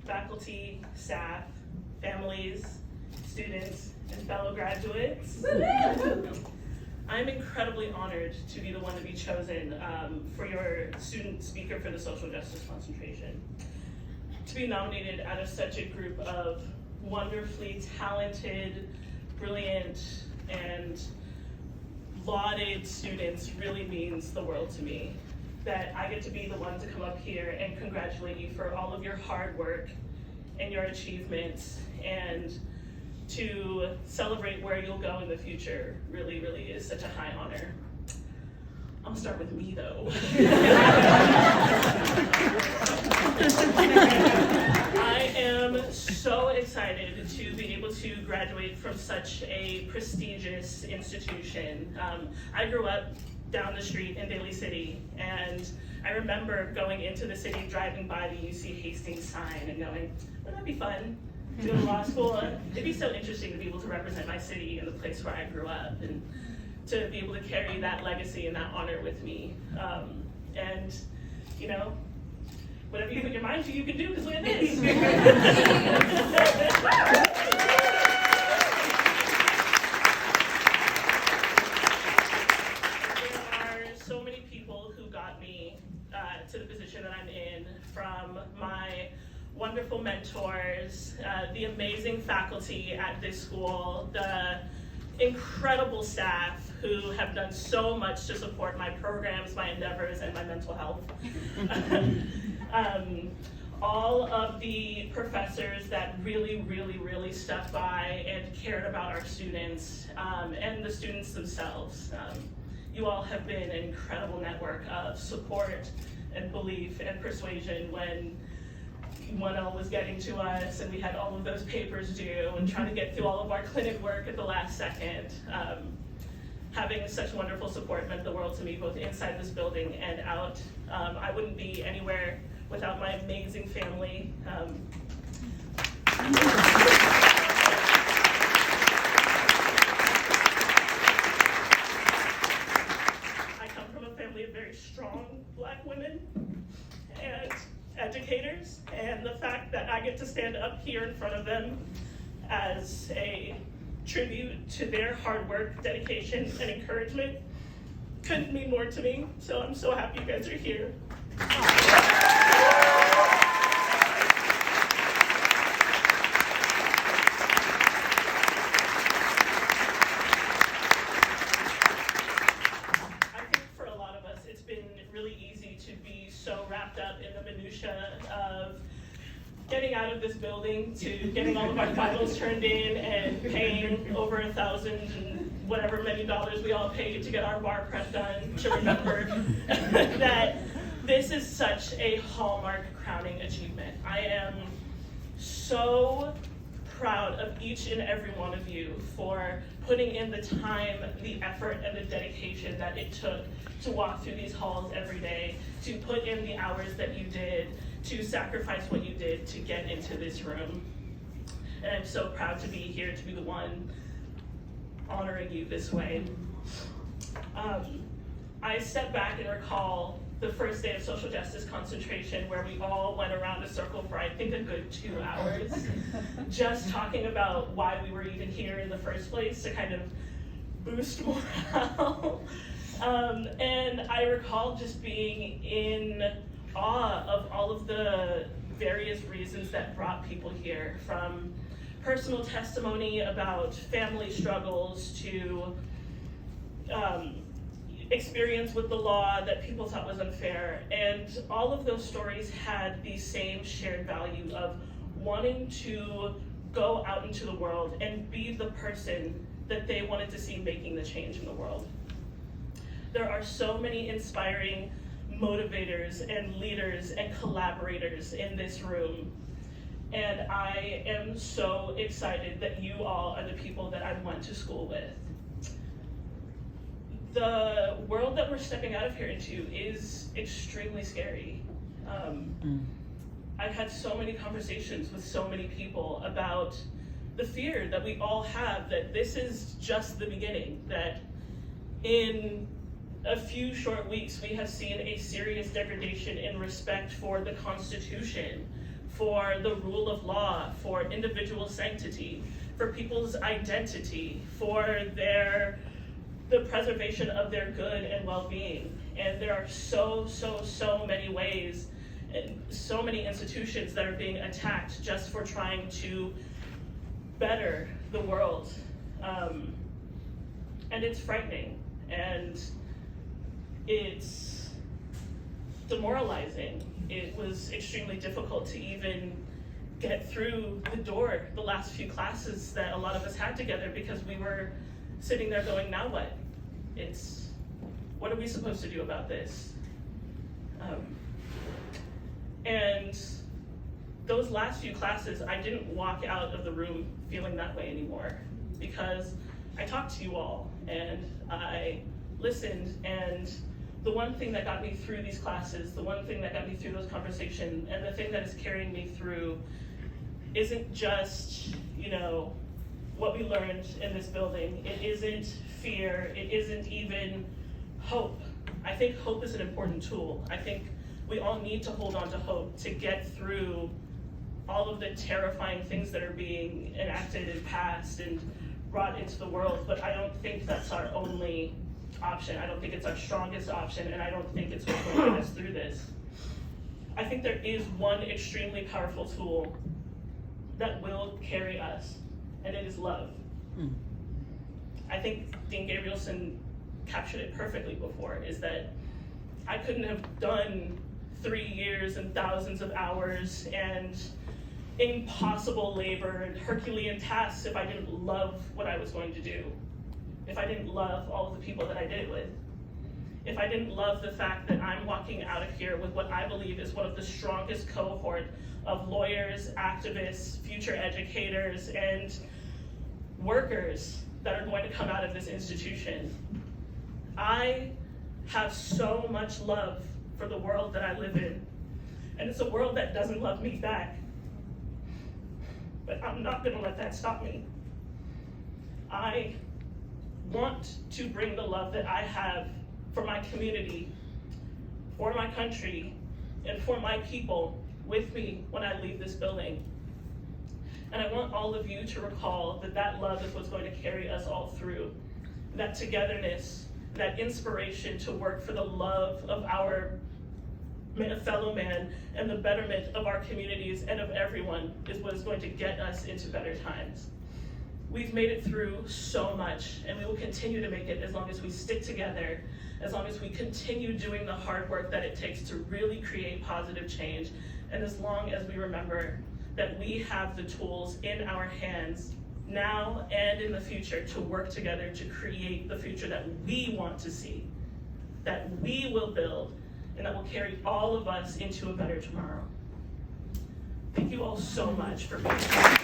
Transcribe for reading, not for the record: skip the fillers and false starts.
faculty, staff, families, students, and fellow graduates. I'm incredibly honored to be the one to be chosen for your student speaker for the social justice concentration. To be nominated out of such a group of wonderfully talented, brilliant, and lauded students really means the world to me. That I get to be the one to come up here and congratulate you for all of your hard work and your achievements, and to celebrate where you'll go in the future really, really is such a high honor. I'll start with me though. I am so excited to be able to graduate from such a prestigious institution. I grew up down the street in Daly City, and I remember going into the city, driving by the UC Hastings sign and going, wouldn't that be fun? Doing law school, it'd be so interesting to be able to represent my city and the place where I grew up, and to be able to carry that legacy and that honor with me. And you know, whatever you put your mind to, you can do, because look at this. So many people who got me to the position that I'm in, from my wonderful mentors, the amazing faculty at this school, the incredible staff who have done so much to support my programs, my endeavors, and my mental health. All of the professors that really, really, really stuck by and cared about our students, and the students themselves. You all have been an incredible network of support and belief and persuasion when all was getting to us and we had all of those papers due and trying to get through all of our clinic work at the last second. Having such wonderful support meant the world to me, both inside this building and out. I wouldn't be anywhere without my amazing family. Strong Black women and educators, and the fact that I get to stand up here in front of them as a tribute to their hard work, dedication, and encouragement couldn't mean more to me. So I'm so happy you guys are here. Of getting out of this building to getting all of our finals turned in and paying over $1,000 and whatever many dollars we all paid to get our bar prep done, to remember that this is such a hallmark crowning achievement. I am so proud of each and every one of you for putting in the time, the effort, and the dedication that it took to walk through these halls every day, to put in the hours that you did, to sacrifice what you did to get into this room. And I'm so proud to be here, to be the one honoring you this way. I step back and recall the first day of social justice concentration, where we all went around a circle for I think a good 2 hours, just talking about why we were even here in the first place, to kind of boost morale. And I recall just being in awe of all of the various reasons that brought people here, from personal testimony about family struggles to experience with the law that people thought was unfair. And all of those stories had the same shared value of wanting to go out into the world and be the person that they wanted to see making the change in the world. There are so many inspiring motivators and leaders and collaborators in this room. And I am so excited that you all are the people that I went to school with. The world that we're stepping out of here into is extremely scary. I've had so many conversations with so many people about the fear that we all have that this is just the beginning, that in a few short weeks we have seen a serious degradation in respect for the Constitution, for the rule of law, for individual sanctity, for people's identity, for the preservation of their good and well-being. And there are so many ways and so many institutions that are being attacked just for trying to better the world. And it's frightening, and it's demoralizing. It was extremely difficult to even get through the door the last few classes that a lot of us had together, because we were sitting there going, now what? What are we supposed to do about this? And those last few classes, I didn't walk out of the room feeling that way anymore, because I talked to you all and I listened, and the one thing that got me through these classes, the one thing that got me through those conversations, and the thing that is carrying me through isn't just, what we learned in this building. It isn't fear, it isn't even hope. I think hope is an important tool. I think we all need to hold on to hope to get through all of the terrifying things that are being enacted and passed and brought into the world, but I don't think that's our only option. I don't think it's our strongest option, and I don't think it's what's going to get us through this. I think there is one extremely powerful tool that will carry us, and it is love. I think Dean Gabrielson captured it perfectly before, is that I couldn't have done 3 years and thousands of hours and impossible labor and Herculean tasks if I didn't love what I was going to do, if I didn't love all of the people that I did it with, if I didn't love the fact that I'm walking out of here with what I believe is one of the strongest cohort of lawyers, activists, future educators, and workers that are going to come out of this institution. I have so much love for the world that I live in, and it's a world that doesn't love me back. But I'm not gonna let that stop me. I want to bring the love that I have for my community, for my country, and for my people with me when I leave this building. And I want all of you to recall that that love is what's going to carry us all through. That togetherness, that inspiration to work for the love of our fellow man and the betterment of our communities and of everyone is what is going to get us into better times. We've made it through so much, and we will continue to make it as long as we stick together, as long as we continue doing the hard work that it takes to really create positive change, and as long as we remember that we have the tools in our hands now and in the future to work together to create the future that we want to see, that we will build, and that will carry all of us into a better tomorrow. Thank you all so much for being here.